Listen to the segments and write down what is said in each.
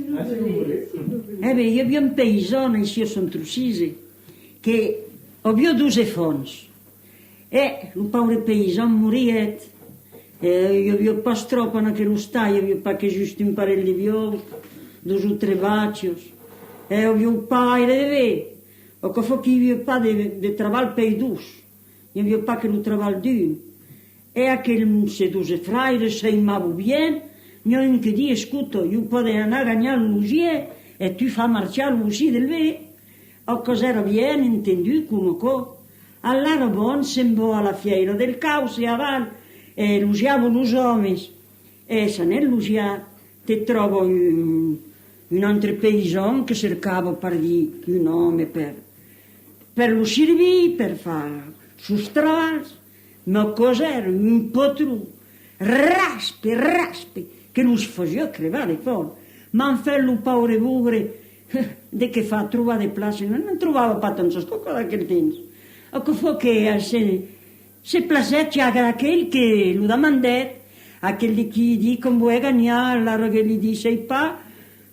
Hi havia un paisà, ici a Sant Trucisi, que havia 12 fons. El pobre paisà moriet, hi havia pas trop en aquell hostal, hi havia pas que just un parell de viols, 2 o 3 batxos. Havia un pa era de bé, o que fa que hi havia pas de treball per dus, hi havia pas que el treball d'un. Aquell, se 12 fraires, s'aimava bien, n'hi ha un que dia, escuta, io poden anar a guanyar l'usier, e tu fa marxar l'usier del bé, o cosa era bien entendu, come co. Allora bon, se'n va a la fiera del caos e avant, elogiavo los homes, e se n'elogiat, te trovo un altre paysan che cercava per dir un home per lo servir, per far sus treballs, ma cosa era un potrú, raspe, che los faceva crevar de fora. M'han fet lo paure bugre, de che fa trobar de plaça, non trovava pas tant s'escoca d'aquell temps. O que fa que se placet ja d'aquell que lo demandet, aquell de qui di com vuoi guanyar, l'ara che li dice i pa,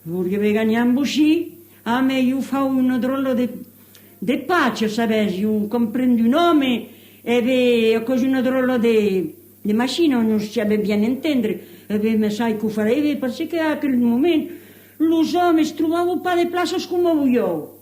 vorrebbe guanyar amb així, a me io fa una drolla de pace, sabes, io comprendo un home, e ve così una drolla de macchina, non si sabe bien intendere, e ve me sai che farei, perché a quel momento los homes trovavo pas de places come vogliamo,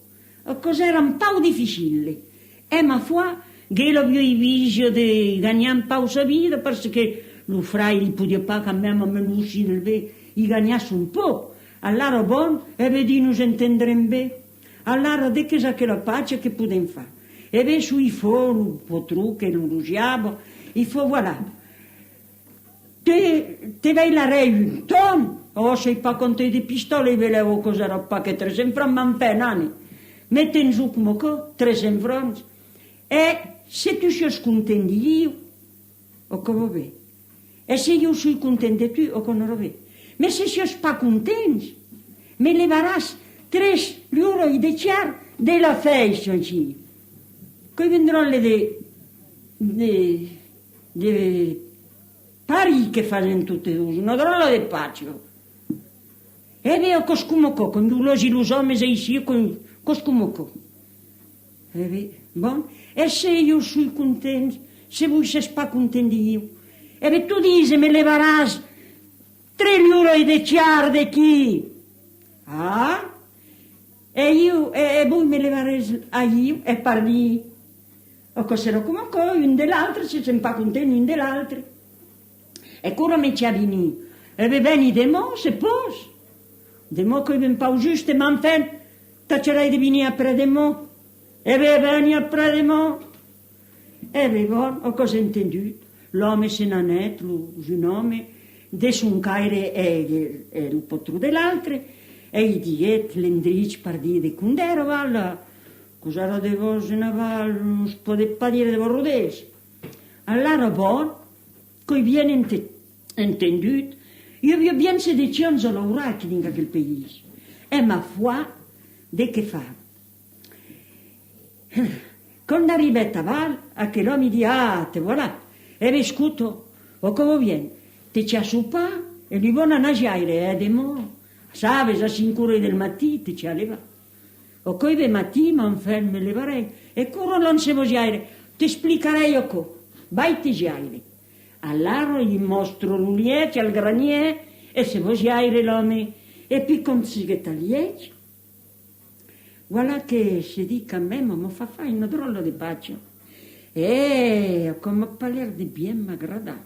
e cosa era un pau difficile. E ma foi, che l'aveva visto di guadagnare un po' la vita, perché lo fraile non poteva pas cambiare a l'uscì del bé, e guadagnasse un po'. Allora, bon, e vedi, nos intenderem bé. Allora, de che sa che la pace che podem fare? E ve su i fo, lo potrù, che lo rugiavo, e fo, voilà. Te vei la rei un ton, o sei pas conté di pistole, e velevo cosa era pas che 300 francs m'han fet, nani. Metten su come co, 300 francs. E se tu sei content di Dio, o che va bé. E se io sono content de tu, o che non va bé. Ma se sei pas content, me levaràs 3 euro de char de la festa, així. Que vendran le de pari che fanno tutte due, una drolla de paccio. E veo cos come co, con los i los homes així, cos come co. E ve, bon, e se io sono content, se voi sei pas content di Dio, e ve tu dici, me levaràs 3 euro de char de chi? Ah? E voi me levarete a io e parli. O cos'era come co, un dell'altro, se siamo pas contenti un dell'altro. E come mi ci avvini? E ve veni de mo, se pos. De mo che ven pau giusto, m'han fet, tacerei di venire apre de mo. E ve veni apre de mo. E ve bon, o cosa intendut? L'uomo se n'ha net, un home, de son caire e il potrù dell'altro, e gli diet l'endric per dire de condero, valla, cos'era de vos en aval, non si può pas dire de vos roders. Allora bon, coi bien entendut, io havia bien sedicions a l'oracle in aquel país. E ma foi, de che fa? Quando arrivet a val, aquel home di, te voilà, e vescuto, o come viene? Te ci ha sopa, e li vuole anar jaire, de mo. Sabes, a 5 ore del mattino ti ci ha levato. O coi ve mattina m'han fet, me levarei. E corro non se vo jaire, ti spiegherei o co. Vai ti jaire. Allora gli mostro l'uliece al granier, e se vo jaire l'home, e poi con sigetta liece. Voilà che si dica a me, ma mi fa fare una drolla di pace. E come parler di bien m'agrada.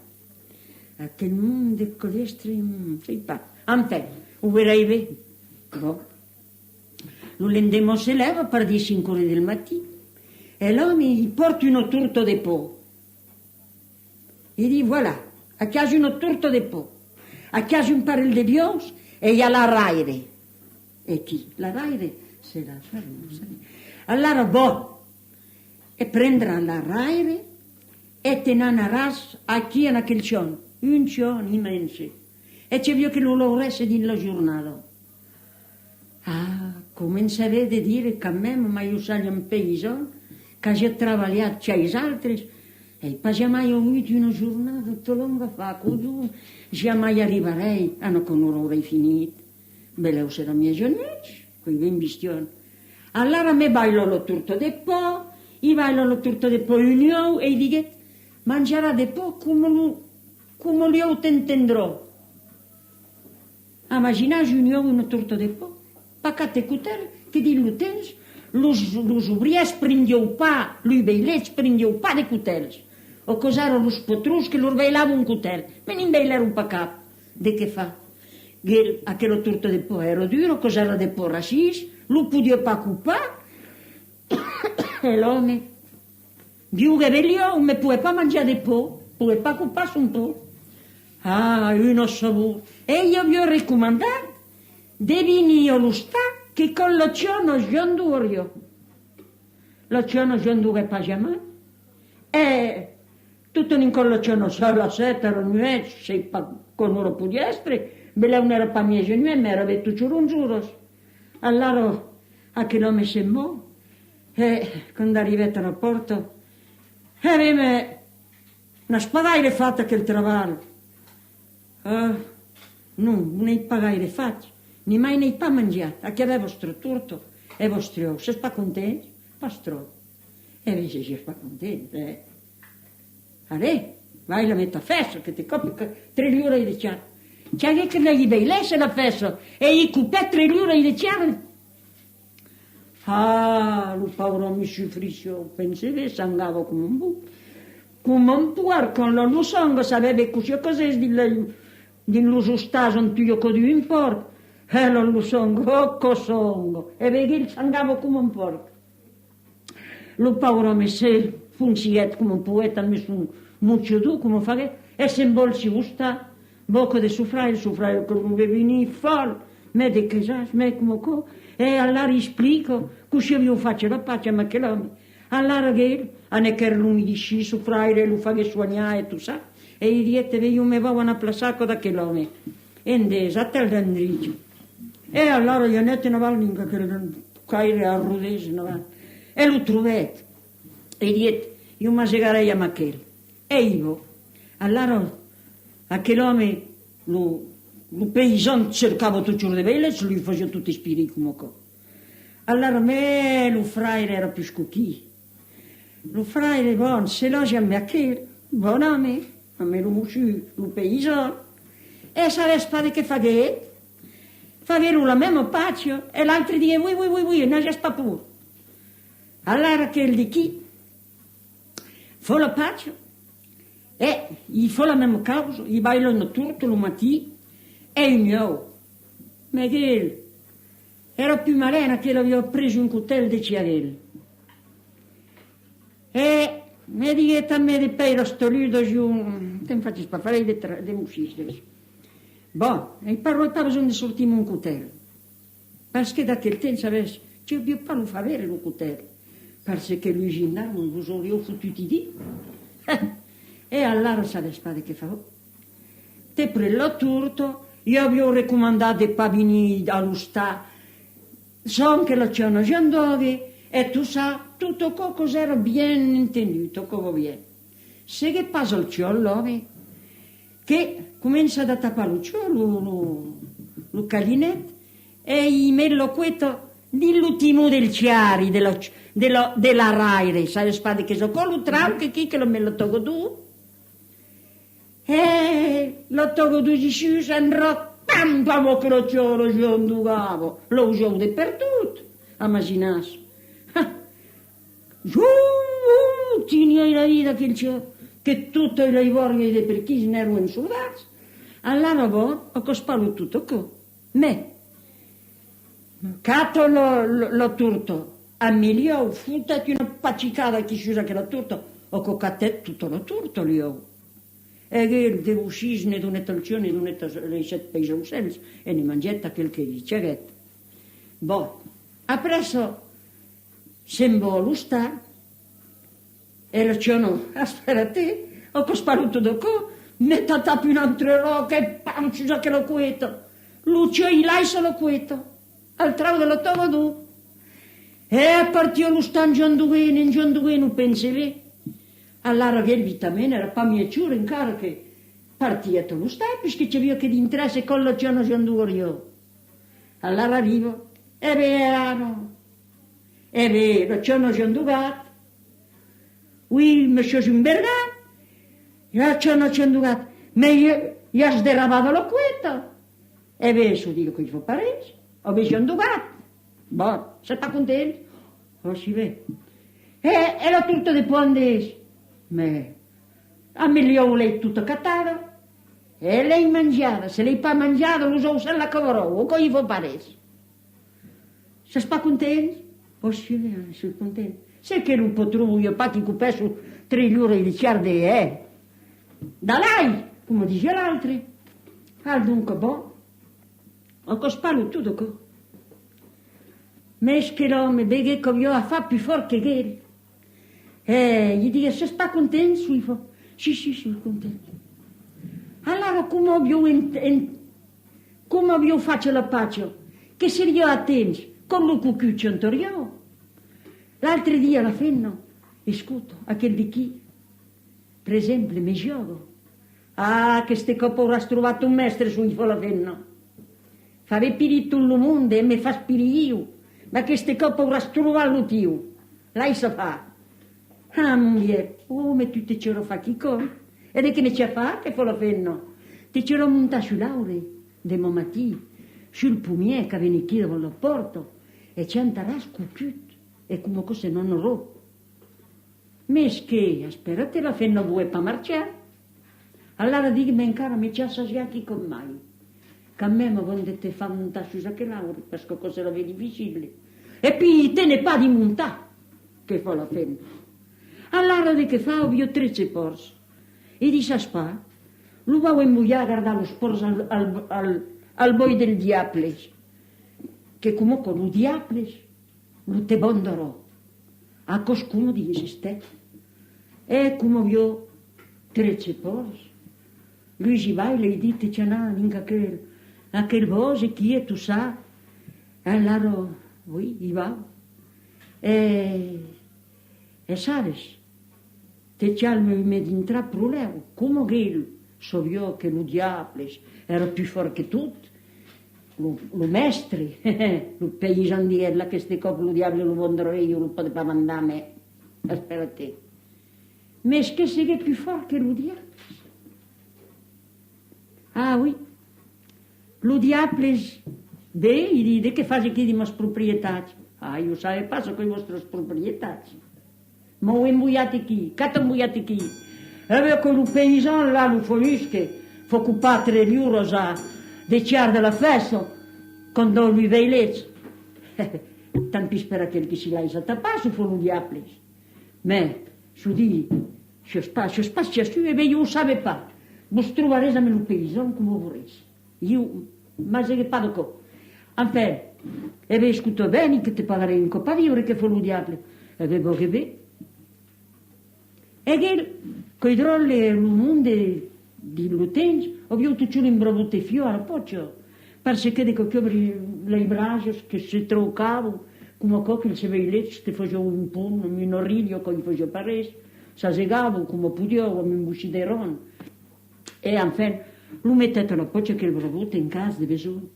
Aquel mondo de colestri, sei pa. Enfin, ho verrei bé. Bon. Lo l'endemo se leva per dir 5 ore del mattino. E l'home gli porta una torta de po. E di, voilà, a casa una torta de po. A casa un parell de bions, e hi ha la raire. E chi? La raire se la ferma, sai? Allora, bon, e prendrà la raire e te n'anaràs aquí en aquell xon. Un xon immense. E c'è vio che non lo vorresse din la giornata. Començaré a dire que a me mai usare un paysan, que hagi treballat xais altres, e pas jamais ho avuto una giornata, tot longa fa, collons, jamais arribarei, no, que no l'aurei finit. Beleu era mia genets, quei ben bistion. Allora me bailo lo turto de po, i bailo lo turto de po union, e i diguet, mangiarà de po come io t'entendrò. Imaginage union un turto de po, pacate cutel, che di l'utens, los obriers prendiau pa, lui beilets prendiau pa de cutels. O cos'ero los potrus che lor bailava un cutel, me ne bailar un pa cap. De che fa? Aquello turto de po ero duro, cos'era de po racis, lo podia pa cupar, e l'home, viu che vegliò, me puoi pa mangiare de po, puoi pa cupar un po. Ah, io non so, e io vi ho raccomandato, devi venire allo sta, che con lo ciono giandurio. Lo ciono giandurio pa giamai. E tutto in collo ciono solo a sette, ero nuove, se pa con oro pudiestre, bella non era pa mia genue, ma era vetto giuros. Allora, a che nome sembrò, e quando arrivate al porto, aveva una spadaia fatta che il travallo. Non ne pagaire fatta. Ni mai ne pa mangiat, a che aveva vostro turto, e vostro, se pa contenti, pastro. E invece si pa contenti, Allora, vai la metà festa, che ti copi 3 lire di ciaro. C'è che gli beilesse la festa, e gli cupè 3 lire di ciaro. Ah, lo povero mi soffrisce, pensavo, sangava come un bu. Come un puerco, non lo sangue, sapeva cos'è di lo staso, non ti ho di un porco. E non lo sangue, songo. E vedi, il sangava come un porco. Lo povero mi si funziet come un poeta, mi sono molto duro, come fa che, e se imbolsi usta, bocca di il suffraio che non veni fuori, me di che sa, me come co, e allora esplico, così io faccio la pace, ma che l'uomo. Allora che, a ne che lui mi dice, suffraio, lo fa che suonare, tu sa, e gli diete, io mi vado a plassare da che l'uomo. E ndese, a te l'andrigio. E allora io ne una vallinga che caire a rudese, e lo trovate. E diete, io mi segarei a Machel. E io, allora, a che l'uomo, lo paesano cercava tutto le vele, lui faceva tutti i spiriti come co. Allora me, lo fraile era più scucchi. Lo fraile, buon, se lo c'è a Machel, buon a me lo musci, lo paesano. E sarà spade che fa che? Fa che la mesma pace, e l'altro dice, oui, non c'è pure. Allora che il di chi? Fa la pace, e gli fa la mesma causa, gli bailano tutto lo mattino, e il mio. Ma che era più malena che l'aveva preso un coltello di ciarello. E mi dice a me di pelo sto ludo giù, non faccio spafare dei muscisti. Bon, e parlo pas bisogno di sortire un coltello. Perché da quel tempo avesse, ci abbiamo pas lo favere un coltello. Perché lui gendarme non vi avrei fottuti di. E allora sa le spade che fa. Te prello tutto, io vi ho raccomandato di pas venire allo sta, so che lo c'è una giandove, e tu sa tutto cos'era ben intenduto, come viene. Se che passa il ciolo, che comincia a tappare lo calinetto e gli metto questo dell'ultimo del ciari, della raire, sai le spade che so, con lo trauco che lo me lo tolgo tu. E lo tolgo tu di su, andrò tanto che lo giondugavo, lo uso dappertutto, a immaginarsi. Giù, tieni la vita che tutte le vorghe dei perchisi ne erano insoldati. Allora ho spallo tutto qua. Me, catto lo turto, a milione, futtati una paccicata che si usa che lo turto, ho coccato tutto lo turto lì. E che devo uscire da una talcione, da le 7 paesi uccelli, e ne mangetta quel che dice. Boh, appresso sembra lo sta, e lo c'hanno, aspetta te, ho sparato da qua, metta tappi un altro roca e pancia che lo quieto. Lucio e lei se lo quieto, al travo dello tovo. E partì lo sta in Gianduino, pensi. Allora che il vitamina era pa mia ciura in cara che partì lo sta, perché c'è via che di interesse con lo c'hanno Gianduino. Allora arrivo, è vero, c'è una giandugat, oui, monsieur Zimbergat, c'è una giandugat, ma io ho sderavato la cueta. E adesso dico che fa Parigi, ho visto giandugat, bon, sei pas contento? Oh, si vede. E l'ho tutto di puandesi, ma a milione lei tutto cattato, e lei mangiava, se lei pas mangiato, lo so se la cavarò, o che gli fa Parigi. Sei pas contento? Oh, si vede, sono contento. Se che non potrò io, pas che copesso 3 lire di ciarde, da lei, come dice l'altro. Dunque, boh, ho cospato tutto qua. Ma che l'uomo, vede che io ho fatto più forte che ieri. Gli dico, se sta contento, suifo. Sì, sono contento. Allora, come io faccio la pace? Che se io attendo, con lo cuccuccio intorno. L'altro dia la fenno, ascolto, a quel di chi? Per esempio, mi gioco. Che ste copo avrà trovato un mestre su la fenno. Fa piri tutto il mondo e mi fa spiri io. Ma che ste copo avrà trovato lo tio. Lei sa fa. Moglie, ma tu te ce lo fa chi con? E che ne c'è fa che fa la fenno? Te ce l'ho montato sull'aure, de mattino, sul pumier che viene qui davanti al porto, e c'è un taras cucciut, e come se non ero. Ma che, aspettate la fenno vuoi per marciare? Allora dico, ma ancora mi c'è assaggiati con mai. Che a me mi voglio te fa montare su che laure, perché cosa la vedi difficile. E poi te ne pa di montare, che fa la fenno. Allora di che fa, ho 13 porsi. E di sa spa, lo va a imbugliare a guardare lo sporso al boi del diaples, che comunque lo diaples lo te bonderò. A coscuno di esiste. E come io 13 porsi, lui si va e le dice, c'è anche quel voce, chi è, tu sa? E allora, oui, il va. E sabes, te c'è me d'intrare per lei, come che so io che lo diaples era più forte che tutto, lo mestre, lo paysan di ella che ste copre lo diavolo lo venderò io, lo poteva mandare a me, aspetta te. Ma che sei più forte che lo diaples? Ah oui, lo diaples, gli dice che fai qui di mas proprietà? Io sai, passo con le vostre proprietà. Ma ho imbuiati chi? Che ti imbuiati chi? E avevo con il paysan là, lo folische, fa occupare 3 euro a deciare della festa, quando lui vei legge. Tanto spera che si laisa tappato, fa lo diaples. Ma, su di, se spazio su, e io non sapevo pas. Vos trovarete nel paysan come vorrete. Io, ma se che parlo qua. Enfin, e avevo scuto bene che ti pagherei un coppa di ore che fa lo diaples. E avevo che bene. E che, coi drolli e il mondo di l'utente, ho visto tutto l'imbravute fiore, poi perché dico che le braccia che si troccavano, come che si vede lì, si faceva un punto, un orriglio che gli faceva parere, si segavano come potevano, mi imbusciderono. E enfin, lo mettete la poccia che il bravute in casa di bisogno,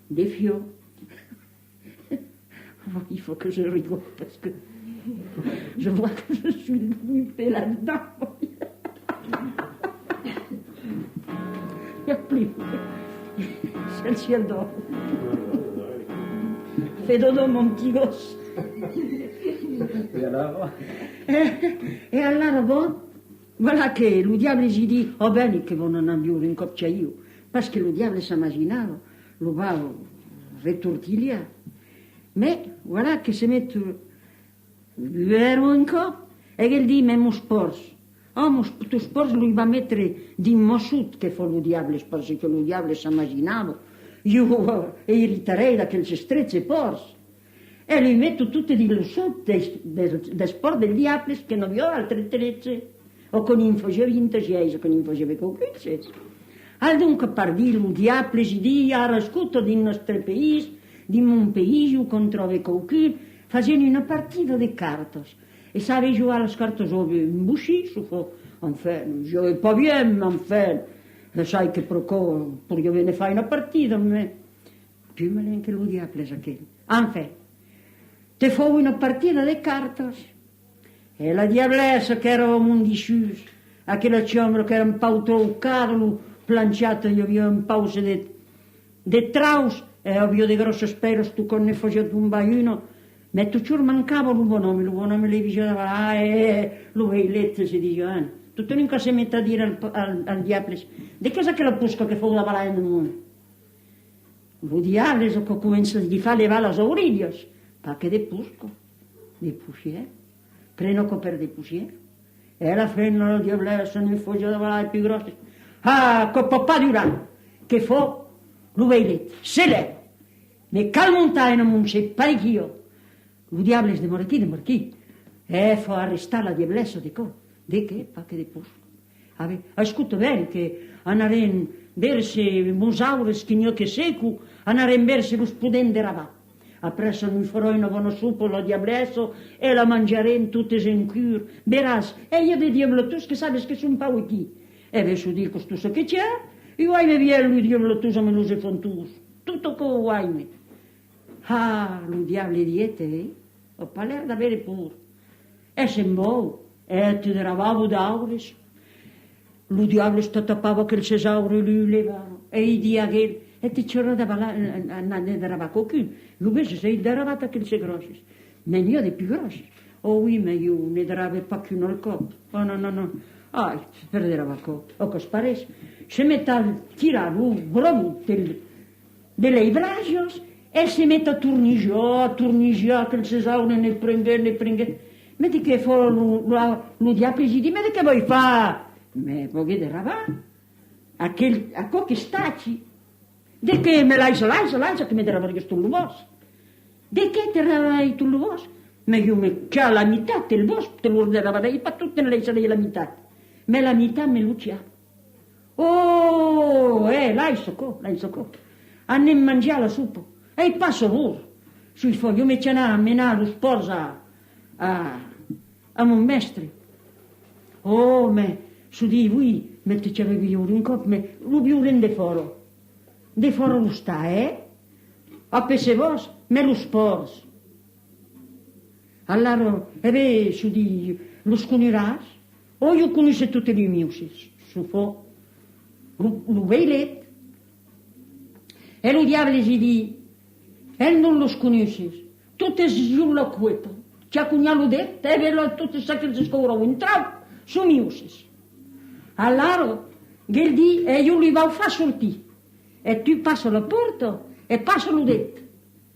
dei fiori. Ma il faut que je rigole, parce que je vois que je suis limitée là-dedans. Il n'y a plus. C'est le ciel d'or. Fais dodo, mon petit gosse. E allora, bon, voilà che lo diavolo si dice, oh bene che non abbiamo in coppia io, perché lo diavolo si immaginava, lo va a retortigliare. Ma, voilà che si mette vero in coppa, e che dice, ma mo sporso. Tu sporso lui va a mettere di mossut che fa lo diavolo, perché lo diavolo si immaginava, io irriterei da che si strecce porsi. E lui metto tutte di lussut, del sport del diavolo, che non vi ho altre trecce. O con in faceva intesiesa, con in faceva complice. Dunque, per dire, lo diavolo si dice, ha rascuto di nostro paese, di mon paese, contro qualcuno, facendo una partita di carte. E savait jouer à la carte j'avais une bouchie, enfin, je jouais pas bien, mais enfin, sai che pour io ve ne fai una partita, ma più me che lo diavolo aquel. Enfin, te fu una partita de cartas e la diablessa che era un discius, aquella ciambra che era un po' troncato, planciato, io avevo un po' de traus, e avevo de grossi speros, tu con ne facevo un baiuno, ma tu ci mancava lo buon nome le diceva, lo veilette si diceva, tutto non si mette a dire al diavolo, di cosa che la pusca che fu la valà nel mondo? Lo diavolo che comincia a fare levare le orecchie, perché de pusco, de pusier, prendo che per de pusier, e alla fine la diablessa ne faceva valà più grossi, che papà dirà, che fu, lo veilette, se leva, ma calmontai non c'è parecchio. Il diavolo è de morchi, e fu arrestare la diablessa di co, di che, perché de pusco. Ascolta bene che andare versi musaures che io che secu, andare versi lo spudente de ravat. Appresso mi farò una buona suppa la diablessa e la mangeremo tutte in cure. Verás, e io di diavolo tu che sabes che sono pau qui. E adesso dico tu so che c'è, io hai me via lui diavolo tu me lose fontus. Tutto co hai me. Lo diavolo diete, ho parlato da bere pur. E se mo, e ti deravavo d'aures. Lo diavolo sta tappava che il cesauro lui levava. E i dia che e ti c'era da ne darava qualcuno. Lo invece sei daravata che sei grossi. Ma io di più grossi. Oh oui, ma io ne darava pacchiuno al coppo. Oh no. Per darava coppo. O che sparesse. Si mette a tirare un bromo delle ibragios e si mette a turnigiare che il cesauro ne prende. Ma di che fa lo diavolo gli dice, ma di che vuoi fare? Ma poi darava a qualche stacci. De che me l'hai che mi darava questo luvos? De che te l'hai tu luvos? Ma io c'ha la metà del vos, te lo darava lei, ma tutte ne lei sarei la metà. Ma la metà me lo c'ha. Oh, l'hai socco. Hanno mangiato la suppa. E passo loro. Sui fogli, io mi c'è a menare lo sposa a mon mestre. Oh, ma su di voi, mentre c'avevi io un coppo, lo viuren de foro lo sta, A pese vos, me lo spors. Allora, su di, lo sconiràs? O io conosce tutte le miusis, su fo, lo veilet. E lo diavolo gli di, non lo sconosces, tutte giù la cueta, c'ha cugnato detto, e velo tutte sa che si scorrono in trap, su miusis. Allora, che di, e io li va a fare sortire. E tu passi la porta e passi lo detto.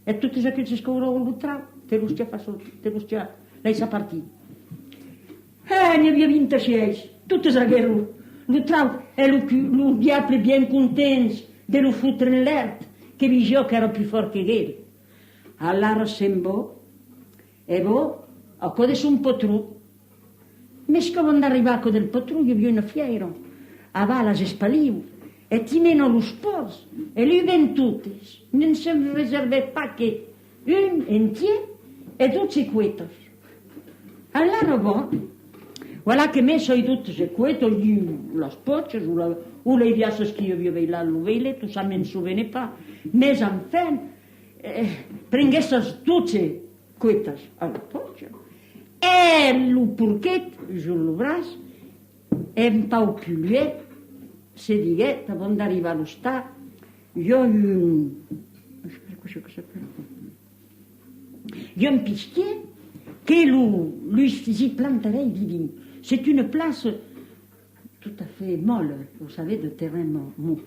E tutti quelli che si scorrono in trap, te lo stia a sortire, te lo stia, lei sa partire. Ne aveva 26, tutti sagherono. Lo trap, e lo diavolo ben contento de lo foutre nell'ert, che vi dicevo che era più forte che lui. Allora sembò, e a codesso un potrù. Ma quando arrivavo del potrù, io vi una fiera, a vala si spalivo, e ti meno lo spos, e lui ven tutti, non si riserve pas che un entier e 12 quetos. Allora voilà che messo i tutti se quetos, le spocce, o le viasses che io vi avevo là, lo vele, tu sa men souvene pas, mais enfin, prenguesses 12 quetas a la spoccia, e lo porquet, giù lo braç, e un pau piulet, se diguet, avant d'arribar allo sta, jo un pisquier que lui s'y planterait divin. C'est une place tout à fait molle, vous savez, de terrain mou.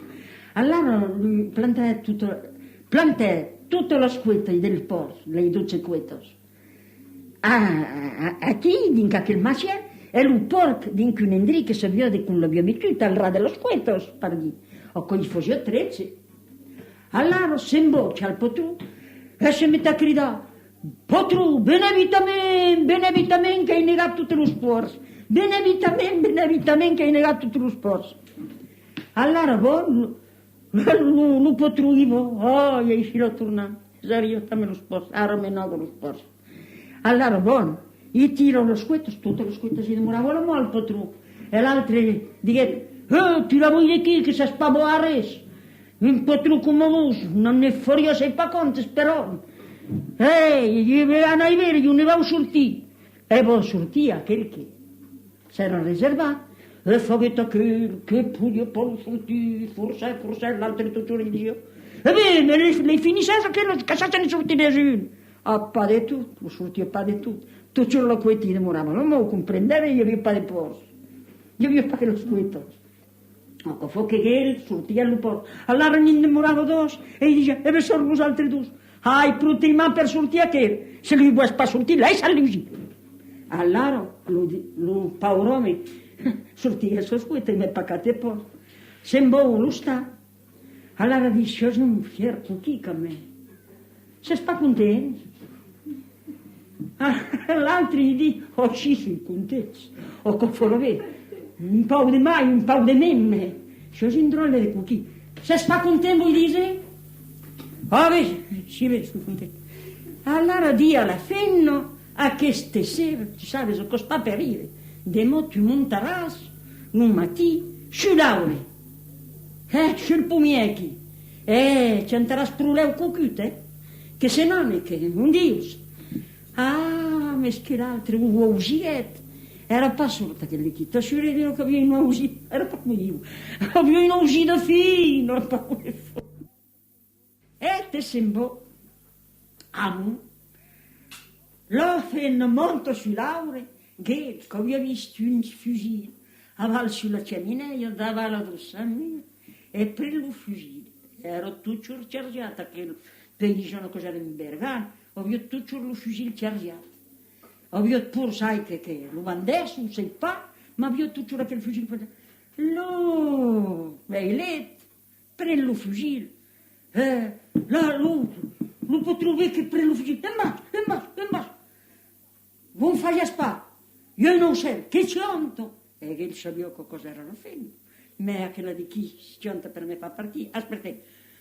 Alors, lui plantait toutes les quetes del port, les 12 quetes. Aquí, din aquel macien, e lo porc din un endrì che s'avvia con l'abbiamo mettuto al ra dello quetes, per dir. O con gli fosse 13. Allora, s'imboccia al potrù, e si mette a gridare, potrù, benevitamente che hai negato tutti lo sport. Benevitamente che hai negato tutti lo sport. Allora, lo potrù, e esci a tornare. Serio, tammi lo sport, armenato lo sport. Allora, io tiro lo squetto, tutte le squette si demoravano molto al potrù. E l'altro dice, tira voi di qui che si spavo a res. un po' troppo come non ne fuori, io sei pas compte, però. Gli vanno a vedere, gli ne va a sortire. E poi sortire a quel che s'era riservato. E fa che pugno poi sortire, forse l'altro tutto il giorno. E bene, le finissero che non se ne sortì nessuno. Pas de tutto, sortia pas de tutto. Tutto lo quetti demoravano, non lo comprendere, io vi pas de posto. Io vi pas che lo scueto. Ecco, fu che sortia al posto. Allora ne demorava due, e dice, e sono vos altri due. Prima per sortire che, se lui vuole pas sortire, lei sa lui. Allora, lo paurome, sortia il suo scueto e mi paccate a posto. Se un po' lo sta. Allora dice, io sono fiero, chi con me? Se sta contento. L'altro gli dice, ci sono contenti. O come lo vedi, un po' di mai, un po' di memme. Se si indrolla di cucchi. Se sta contento, gli dice? Vedi, si vede, sono contento. Allora dia alla fenno, a che stasera, tu sai, so cosa sta per dire. Demo tu monteras, un mattino, sull'aule. Sul pomiechi. Ci andrà a sprulare cucute, che se non è che un Dio. Ma che l'altro, un uosietto. Era pas sorta che le chita, si vedeva che aveva un uosietto, era pas mio. Aveva un uosietto fino, era pas quello. E te sembra, l'ho fatto molto sull'aure, che avevo visto un fucile, aval sulla ciaminea, davanti addosso a me, e preso il fucile. Ero tutto chargiata, che dicono cosa era in Bergamo, avevo tutto il fucile chargiato. Avevo pure, sai che lo vendesso, non sai pas, ma avevo tutto quel fucile. Lo prendo il fucile, là, lo può trovare che prendo il fucile, e basta. Non fai pas, io non so, che c'onto? E che sapeva cosa era la femmina. Ma quella di chi si c'onta per me fa partire, aspetta,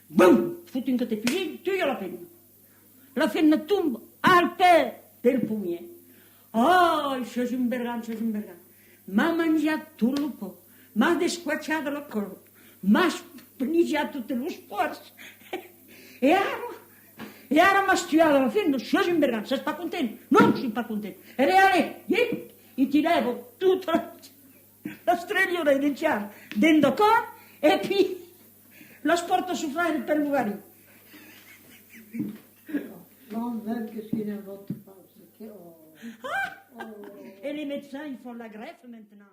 boom, fotto in che fucile, tu io la femmina. La femmina tomba al pè del pommier. C'è un bergano. Ma mangiato tutto il po', ma desquacciato la corda, ma spingiato tutte le sforze. E ora mi ha studiato la femmina, c'è un bergano, se sta contento? Non si sta contento. E reale, e ti levo tutta la streglione del ciaro dentro qua e poi la sporto su fare per l'uvarino. Non che si ne va a fare. Et les médecins, ils font la greffe maintenant.